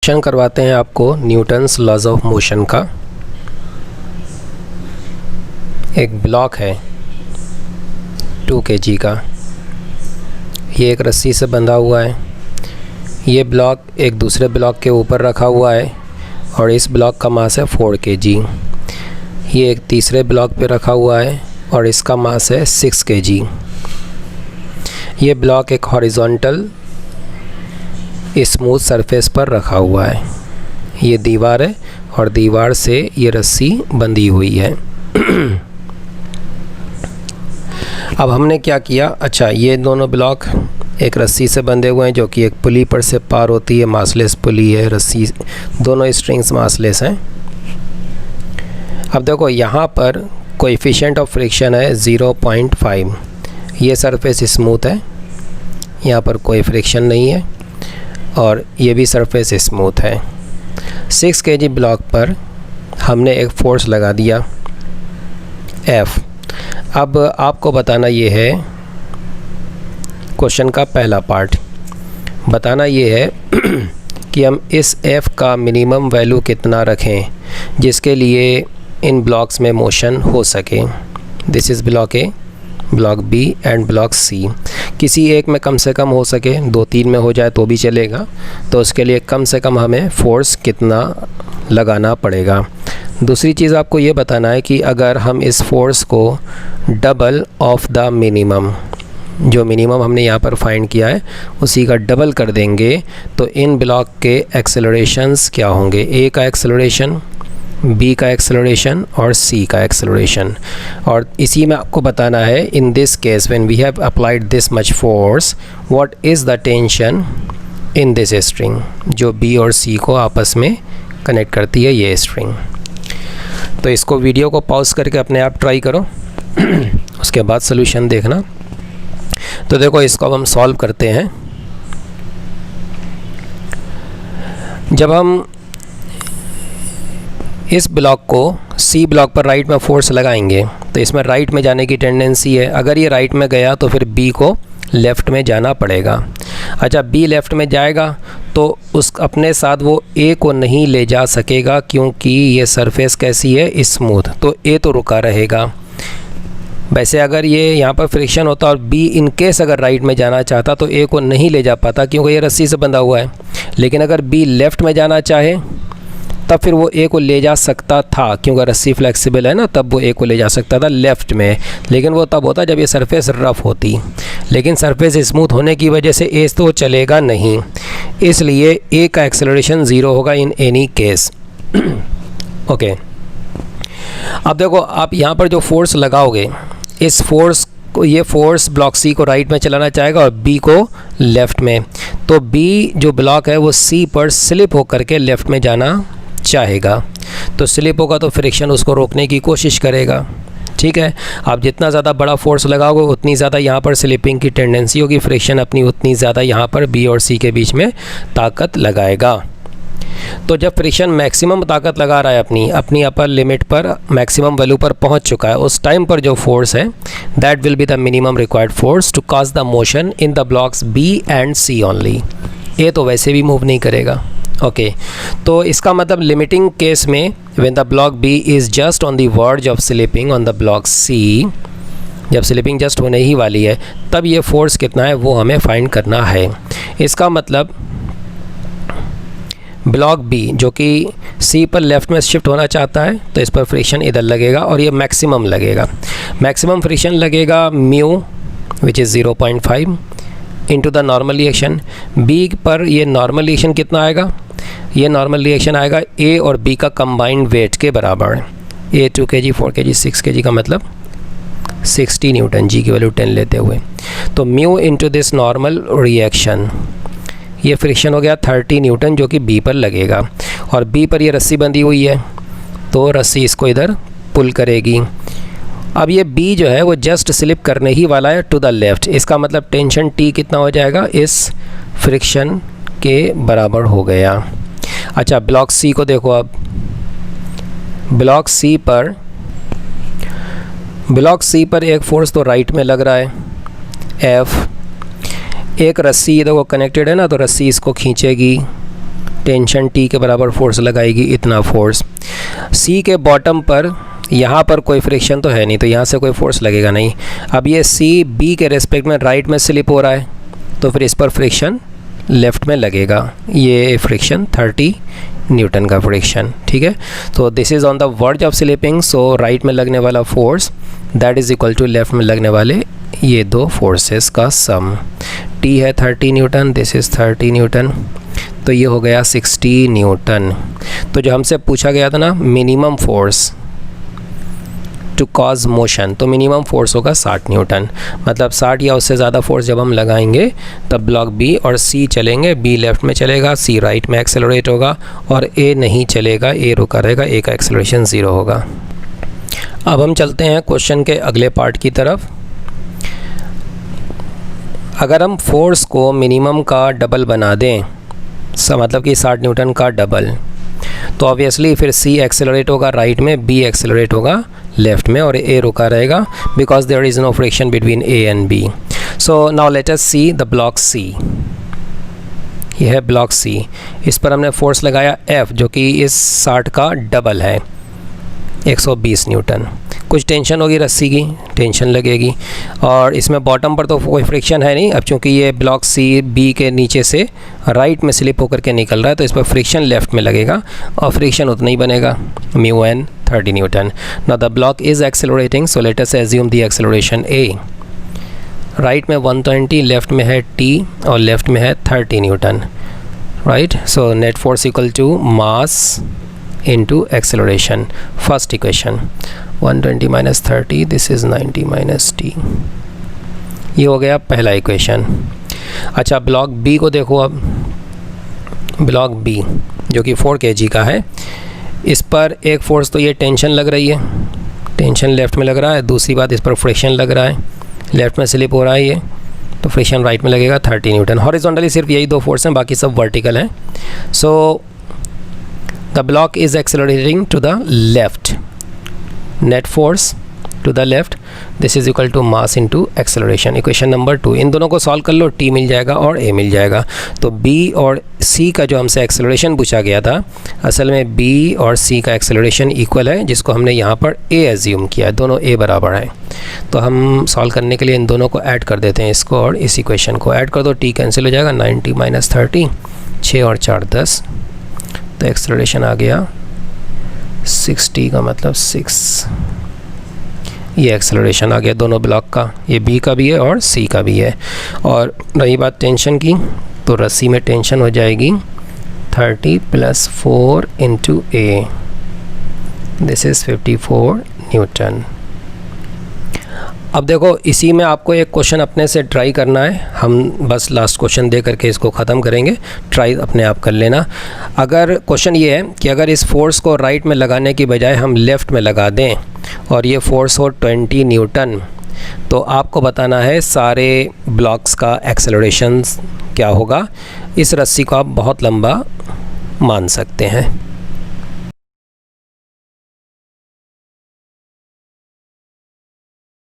Question करवाते हैं आपको न्यूटन्स लॉज ऑफ मोशन का। एक ब्लॉक है 2 kg का, ये एक रस्सी से बंधा हुआ है। ये ब्लॉक एक दूसरे ब्लॉक के ऊपर रखा हुआ है और इस ब्लॉक का मास है 4 kg। ये एक तीसरे ब्लॉक पे रखा हुआ है और इसका मास है 6 kg। ये ब्लॉक एक हॉरिजॉन्टल स्मूथ सरफेस पर रखा हुआ है। ये दीवार है और दीवार से ये रस्सी बंधी हुई है। अब हमने क्या किया, अच्छा ये दोनों ब्लॉक एक रस्सी से बंधे हुए हैं जो कि एक पुली पर से पार होती है, मासलेस पुली है, रस्सी दोनों स्ट्रिंग्स मासलेस हैं। अब देखो यहाँ पर कोएफिशिएंट ऑफ फ्रिक्शन है 0.5। ये सरफेस स्मूथ है, यहाँ पर कोई फ्रिक्शन नहीं है और ये भी सरफेस स्मूथ है। 6 kg ब्लॉक पर हमने एक फोर्स लगा दिया F। अब आपको बताना ये है, क्वेश्चन का पहला पार्ट बताना ये है कि हम इस F का मिनिमम वैल्यू कितना रखें जिसके लिए इन ब्लॉक्स में मोशन हो सके। This is block A, block B and block C। किसी एक में कम से कम हो सके, 2-3 में हो जाए तो भी चलेगा, तो उसके लिए कम से कम हमें फोर्स कितना लगाना पड़ेगा। दूसरी चीज़ आपको ये बताना है कि अगर हम इस फोर्स को डबल ऑफ द मिनिमम, जो मिनिमम हमने यहाँ पर फाइंड किया है उसी का डबल कर देंगे तो इन ब्लॉक के एक्सेलरेशंस क्या होंगे। A का एक्सेलरेशन, B का एक्सेलरेशन और C का एक्सेलरेशन। और इसी में आपको बताना है in this case when we have applied this much force what is the tension in this string, जो B और C को आपस में कनेक्ट करती है ये स्ट्रिंग। तो इसको वीडियो को पॉज करके अपने आप ट्राई करो उसके बाद सॉल्यूशन देखना। तो देखो इसको अब हम सॉल्व करते हैं। जब हम इस ब्लॉक को C ब्लॉक पर राइट में फोर्स लगाएंगे तो इसमें राइट में जाने की टेंडेंसी है। अगर ये राइट में गया तो फिर B को लेफ़्ट में जाना पड़ेगा। अच्छा B लेफ़्ट में जाएगा तो उस अपने साथ वो A को नहीं ले जा सकेगा क्योंकि ये सरफेस कैसी है, स्मूथ, तो A तो रुका रहेगा। वैसे अगर ये यहाँ पर फ्रिक्शन होता और B इन केस अगर राइट में जाना चाहता तो A को नहीं ले जा पाता क्योंकि ये रस्सी से बंधा हुआ है। लेकिन अगर B लेफ़्ट में जाना चाहे तब फिर वो A को ले जा सकता था, क्योंकि रस्सी फ्लेक्सिबल है ना, तब वो A को ले जा सकता था लेफ़्ट में। लेकिन वो तब होता जब ये सरफेस रफ़ होती, लेकिन सरफेस स्मूथ होने की वजह से A तो चलेगा नहीं, इसलिए A का एक्सेलरेशन 0 होगा इन एनी केस। ओके, अब देखो आप यहाँ पर जो फोर्स लगाओगे, इस फोर्स को, ये फोर्स ब्लॉक C को राइट में चलाना चाहेगा और B को लेफ़्ट में, तो B जो ब्लॉक है वो C पर स्लिप होकर के लेफ़्ट में जाना चाहेगा। तो स्लिप होगा तो फ्रिक्शन उसको रोकने की कोशिश करेगा। ठीक है, आप जितना ज़्यादा बड़ा फोर्स लगाओगे उतनी ज़्यादा यहाँ पर स्लिपिंग की टेंडेंसी होगी, फ्रिक्शन अपनी उतनी ज़्यादा यहाँ पर B और C के बीच में ताकत लगाएगा। तो जब फ्रिक्शन मैक्सिमम ताकत लगा रहा है अपनी अपर लिमिट पर, मैक्सिमम वैल्यू पर पहुँच चुका है, उस टाइम पर जो फोर्स है that will be the minimum required force to cause the motion in the blocks B and C only. A तो वैसे भी मूव नहीं करेगा। ओके, तो इसका मतलब लिमिटिंग केस में when the block B is just on the verge of slipping on the block C, जब स्लिपिंग जस्ट होने ही वाली है तब ये फोर्स कितना है वो हमें फाइंड करना है। इसका मतलब ब्लॉक B जो कि C पर लेफ़्ट में शिफ्ट होना चाहता है तो इस पर फ्रिक्शन इधर लगेगा और ये मैक्सिमम लगेगा। मैक्सिमम फ्रिक्शन लगेगा mu which is 0.5 into the normal reaction. B पर ये नॉर्मल रिएक्शन कितना आएगा, ये नॉर्मल रिएक्शन आएगा A और B का कंबाइंड वेट के बराबर। A 2 kg, 4 kg, 6 kg का मतलब 60 न्यूटन, G की वैल्यू 10 लेते हुए। तो mu into this normal reaction, ये फ्रिक्शन हो गया 30 न्यूटन जो कि B पर लगेगा और B पर ये रस्सी बंधी हुई है तो रस्सी इसको इधर पुल करेगी। अब ये B जो है वो जस्ट स्लिप करने ही वाला है टू द लेफ़्ट, इसका मतलब टेंशन T कितना हो जाएगा, इस फ्रिक्शन के बराबर हो गया। अच्छा ब्लॉक C को देखो, अब ब्लॉक C पर एक फोर्स तो राइट में लग रहा है F, एक रस्सी देखो कनेक्टेड है ना, तो रस्सी इसको खींचेगी टेंशन टी के बराबर फोर्स लगाएगी, इतना फोर्स। सी के बॉटम पर यहाँ पर कोई फ्रिक्शन तो है नहीं, तो यहाँ से कोई फोर्स लगेगा नहीं। अब ये सी बी के रेस्पेक्ट में राइट में स्लिप हो रहा है, तो फिर इस पर फ्रिक्शन लेफ़्ट में लगेगा। ये फ्रिक्शन 30 न्यूटन का फ्रिक्शन, ठीक है। तो this is on the verge of slipping, so right में लगने वाला force that is equal to left में लगने वाले ये दो फोर्सेस का सम। टी है 30 न्यूटन, दिस इज़ 30 न्यूटन, तो ये हो गया 60 न्यूटन। तो जो हमसे पूछा गया था ना minimum force to cause motion, तो मिनिमम फोर्स होगा 60 न्यूटन। मतलब 60 या उससे ज़्यादा फोर्स जब हम लगाएंगे तब ब्लॉक बी और सी चलेंगे, बी लेफ़्ट में चलेगा, सी राइट में एक्सेलरेट होगा, और ए नहीं चलेगा, ए रुका रहेगा, ए का एक्सेलरेशन 0 होगा। अब हम चलते हैं क्वेश्चन के अगले पार्ट की तरफ। अगर हम फोर्स को मिनिमम का डबल बना दें, मतलब कि 60 न्यूटन का डबल, तो ऑब्वियसली फिर सी एक्सेलरेट होगा राइट में, बी एक्सेलरेट होगा लेफ़्ट में, और ए रुका रहेगा because there is no friction between A and B. So now let us see the block C. यह है ब्लॉक सी, इस पर हमने फोर्स लगाया F जो कि इस 60 का डबल है, 120 न्यूटन। कुछ टेंशन होगी रस्सी की, टेंशन लगेगी, और इसमें बॉटम पर तो कोई फ्रिक्शन है नहीं। अब चूंकि ये ब्लॉक सी बी के नीचे से राइट में स्लिप होकर के निकल रहा है, तो इस पर फ्रिक्शन लेफ़्ट में लगेगा, और फ्रिक्शन उतना ही बनेगा, mu N 30 newton. Now the block is accelerating, so let us assume the acceleration A. Right में 120, लेफ़्ट में है t और लेफ़्ट में है 30 newton, right. So net force equal to mass into acceleration. First equation 120 minus 30, this is 90 minus t। ये हो गया पहला इक्वेशन। अच्छा, ब्लॉक बी को देखो। अब ब्लॉक बी जो कि 4 kg का है, इस पर एक फोर्स तो ये टेंशन लग रही है, टेंशन लेफ़्ट में लग रहा है। दूसरी बात, इस पर फ्रिक्शन लग रहा है, लेफ़्ट में स्लिप हो रहा है ये, तो फ्रिक्शन राइट में लगेगा 30 न्यूटन। हॉरिजॉन्टली सिर्फ यही दो फोर्स हैं, बाकी सब वर्टिकल हैं। सो the block is accelerating to the left, net force to the left, this is equal to mass into acceleration। Equation number 2, इन दोनों को सॉल्व कर लो, t मिल जाएगा और a मिल जाएगा। तो b और c का जो हमसे एक्सेलरेशन पूछा गया था, असल में b और c का एक्सेलरेशन इक्वल है, जिसको हमने यहाँ पर a एज्यूम किया, दोनों a बराबर है। तो हम सॉल्व करने के लिए इन दोनों को ऐड कर देते हैं, इसको और इस इक्वेशन को ऐड कर दो, t कैंसिल हो जाएगा, 90 माइनस 30, 6 और 4 10, तो एक्सेलरेशन आ गया 60 का मतलब 6। ये एक्सेलरेशन आ गया दोनों ब्लॉक का, ये बी का भी है और सी का भी है। और रही बात टेंशन की, तो रस्सी में टेंशन हो जाएगी 30 + 4 × A, दिस इज़ 54 न्यूटन। अब देखो, इसी में आपको एक क्वेश्चन अपने से ट्राई करना है, हम बस लास्ट क्वेश्चन दे करके इसको ख़त्म करेंगे, ट्राई अपने आप कर लेना। अगर क्वेश्चन ये है कि अगर इस फोर्स को राइट में लगाने की बजाय हम लेफ़्ट में लगा दें और ये फोर्स हो 20 न्यूटन, तो आपको बताना है सारे ब्लॉक्स का एक्सेलरेशन क्या होगा। इस रस्सी को आप बहुत लंबा मान सकते हैं।